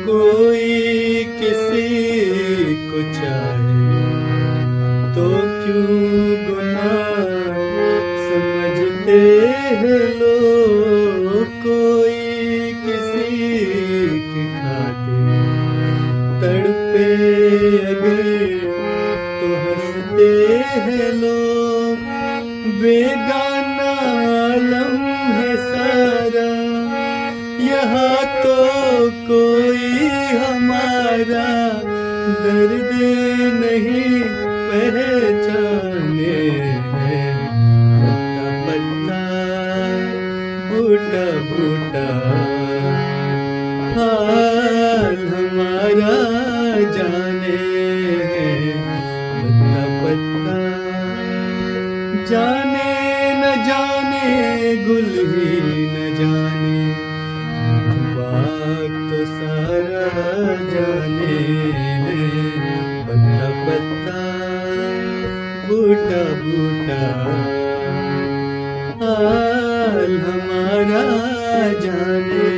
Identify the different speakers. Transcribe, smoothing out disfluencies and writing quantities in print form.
Speaker 1: कोई किसी को चाहे तो क्यों गुनाह समझते हैं लोग। कोई किसी के खातिर तड़पे अगर तो हंसते हैं लोग। बेगाना आलम है सारा, यहाँ तो कोई हमारा दर्द नहीं पहचाने। पत्ता पत्ता बूटा बूटा हाल हमारा जाने। पत्ता पत्ता जाने न जाने गुल ही न जाने, बात तो सारा जाने। पत्ता पत्ता बूटा बूटा हाल हमारा जाने।